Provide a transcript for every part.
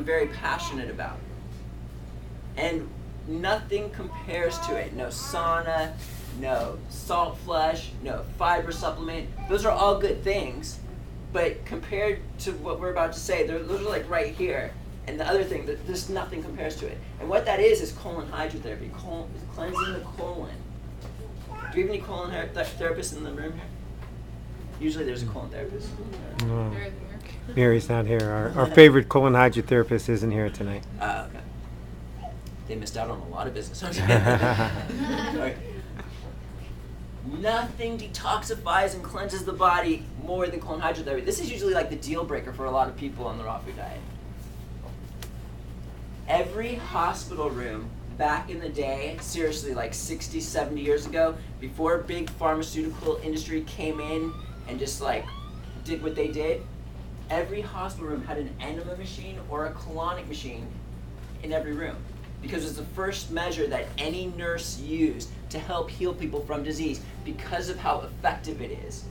I'm very passionate about. And nothing compares to it. No sauna, no salt flush, no fiber supplement. Those are all good things, but compared to what we're about to say, those are like right here. And the other thing, there's nothing compares to it. And what that is colon hydrotherapy, cleansing the colon. Do we have any colon therapists in the room here? Usually there's a colon therapist. No. Mary's not here. Our favorite colon hydrotherapist isn't here tonight. Okay. They missed out on a lot of business. Right. Nothing detoxifies and cleanses the body more than colon hydrotherapy. This is usually like the deal breaker for a lot of people on the raw food diet. Every hospital room back in the day, seriously like 60, 70 years ago, before big pharmaceutical industry came in and just like did what they did, every hospital room had an enema machine or a colonic machine in every room, because it's the first measure that any nurse used to help heal people from disease because of how effective it is.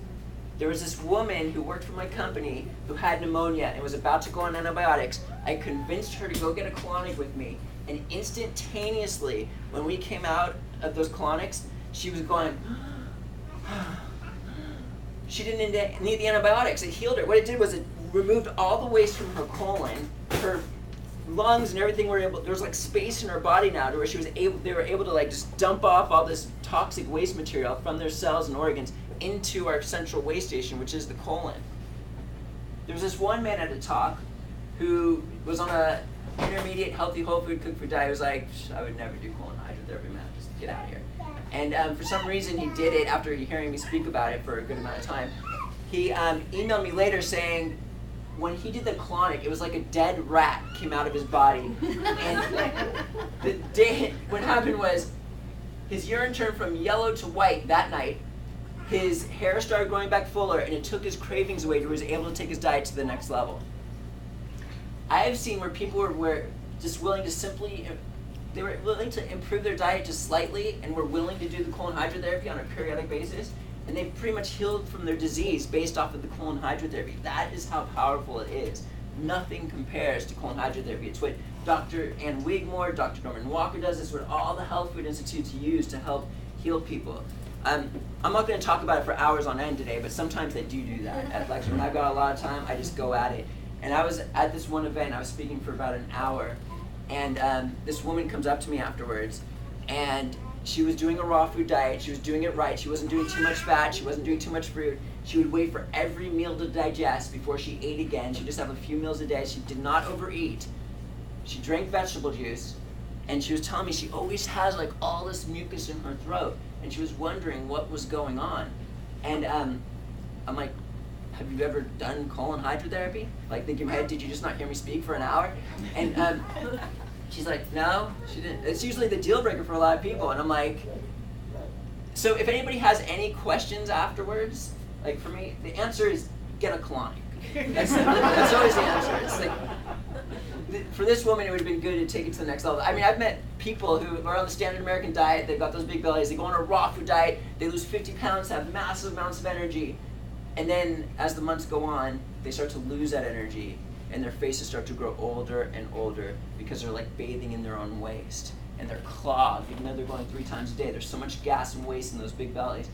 There was this woman who worked for my company who had pneumonia and was about to go on antibiotics. I convinced her to go get a colonic with me, and instantaneously, when we came out of those colonics, she was going, she didn't need the antibiotics. It healed her. What it did was it removed all the waste from her colon, her lungs and everything there was like space in her body now to where they were able to like just dump off all this toxic waste material from their cells and organs into our central waste station, which is the colon. There was this one man at a talk who was on a intermediate healthy whole food cooked food diet. He was like, I would never do colon hydrotherapy, man, just get out of here. And for some reason he did it after hearing me speak about it for a good amount of time. He emailed me later saying when he did the colonic, it was like a dead rat came out of his body. And what happened was his urine turned from yellow to white that night. His hair started growing back fuller, and it took his cravings away. He was able to take his diet to the next level. I have seen where people were just willing to they were willing to improve their diet just slightly and were willing to do the colon hydrotherapy on a periodic basis, and they pretty much healed from their disease based off of the colon hydrotherapy. That is how powerful it is. Nothing compares to colon hydrotherapy. It's what Dr. Ann Wigmore, Dr. Norman Walker does. It's what all the health food institutes use to help heal people. I'm not going to talk about it for hours on end today, but sometimes they do that. At lecture, when I've got a lot of time, I just go at it. And I was at this one event, I was speaking for about an hour, and this woman comes up to me afterwards, and she was doing a raw food diet. She was doing it right. She wasn't doing too much fat. She wasn't doing too much fruit. She would wait for every meal to digest before she ate again. She'd just have a few meals a day. She did not overeat. She drank vegetable juice, and she was telling me she always has like all this mucus in her throat, and she was wondering what was going on. And I'm like, have you ever done colon hydrotherapy? Like thinking in my head, did you just not hear me speak for an hour? And she's like, no, she didn't. It's usually the deal breaker for a lot of people. And I'm like, so if anybody has any questions afterwards, like for me, the answer is get a colonic. That's always the answer. It's like, for this woman, it would have been good to take it to the next level. I mean, I've met people who are on the standard American diet, they've got those big bellies, they go on a raw food diet, they lose 50 pounds, have massive amounts of energy, and then as the months go on, they start to lose that energy, and their faces start to grow older and older because they're like bathing in their own waste, and they're clogged, even though they're going 3 times a day. There's so much gas and waste in those big bellies.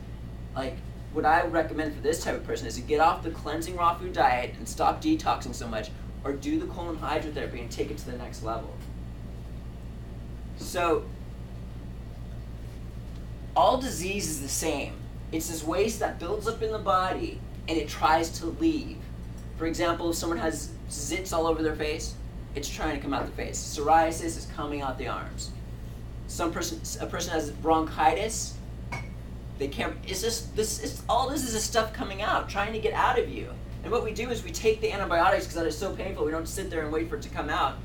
Like, what I recommend for this type of person is to get off the cleansing raw food diet and stop detoxing so much, or do the colon hydrotherapy and take it to the next level. So, all disease is the same. It's this waste that builds up in the body and it tries to leave. For example, if someone has zits all over their face, it's trying to come out the face. Psoriasis is coming out the arms. A person has bronchitis, they can't, all this is stuff coming out, trying to get out of you. And what we do is we take the antibiotics because that is so painful. We don't sit there and wait for it to come out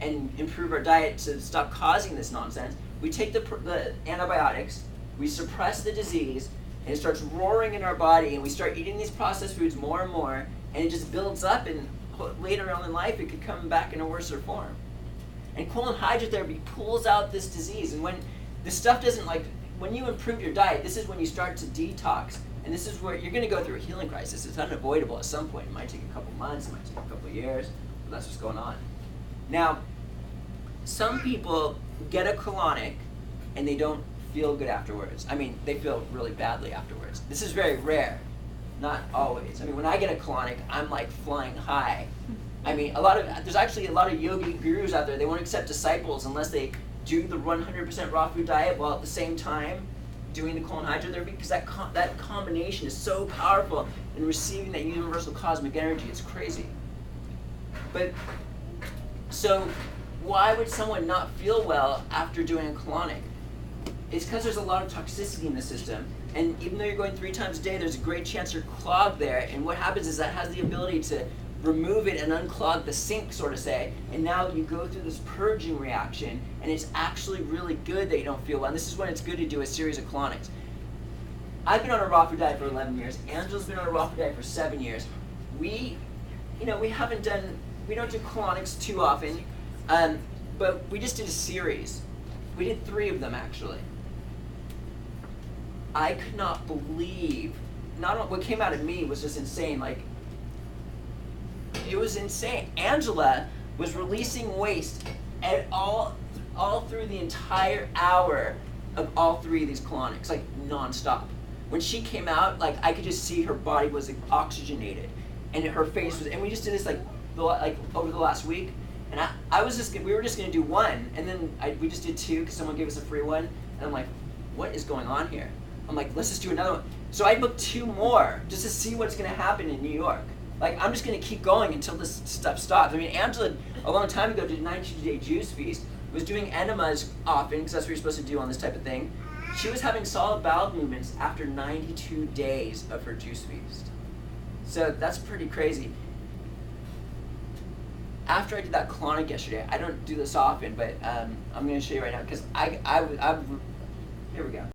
and improve our diet to stop causing this nonsense. We take the antibiotics, we suppress the disease, and it starts roaring in our body, and we start eating these processed foods more and more, and it just builds up, and later on in life it could come back in a worse form. And colon hydrotherapy pulls out this disease, and when this stuff doesn't, like, when you improve your diet, this is when you start to detox. And this is where you're going to go through a healing crisis. It's unavoidable at some point. It might take a couple months, it might take a couple years, but that's what's going on. Now, some people get a colonic and they don't feel good afterwards. I mean, they feel really badly afterwards. This is very rare, not always. I mean, when I get a colonic, I'm like flying high. I mean, there's actually a lot of yogi gurus out there. They won't accept disciples unless they do the 100% raw food diet while at the same time doing the colon hydrotherapy, because that combination is so powerful in receiving that universal cosmic energy. It's crazy. But so why would someone not feel well after doing a colonic? It's because there's a lot of toxicity in the system, and even though you're going 3 times a day, there's a great chance you're clogged there, and what happens is that has the ability to remove it and unclog the sink, sort of say, and now you go through this purging reaction, and it's actually really good that you don't feel well, and this is when it's good to do a series of colonics. I've been on a raw food diet for 11 years, Angela's been on a raw food diet for 7 years. We don't do colonics too often, but we just did a series. We did 3 of them, actually. I could not believe, what came out of me was just insane. Like, it was insane. Angela was releasing waste at all through the entire hour of all 3 of these colonics, like nonstop. When she came out, like I could just see her body was like, oxygenated, and her face was. And we just did this like over the last week, and we were just gonna do 1, and then we just did 2 because someone gave us a free one, and I'm like, what is going on here? I'm like, let's just do another one. So I booked 2 more just to see what's gonna happen in New York. Like, I'm just going to keep going until this stuff stops. I mean, Angela, a long time ago, did a 92-day juice feast, was doing enemas often, because that's what you're supposed to do on this type of thing. She was having solid bowel movements after 92 days of her juice feast. So that's pretty crazy. After I did that colonic yesterday, I don't do this often, but I'm going to show you right now, because here we go.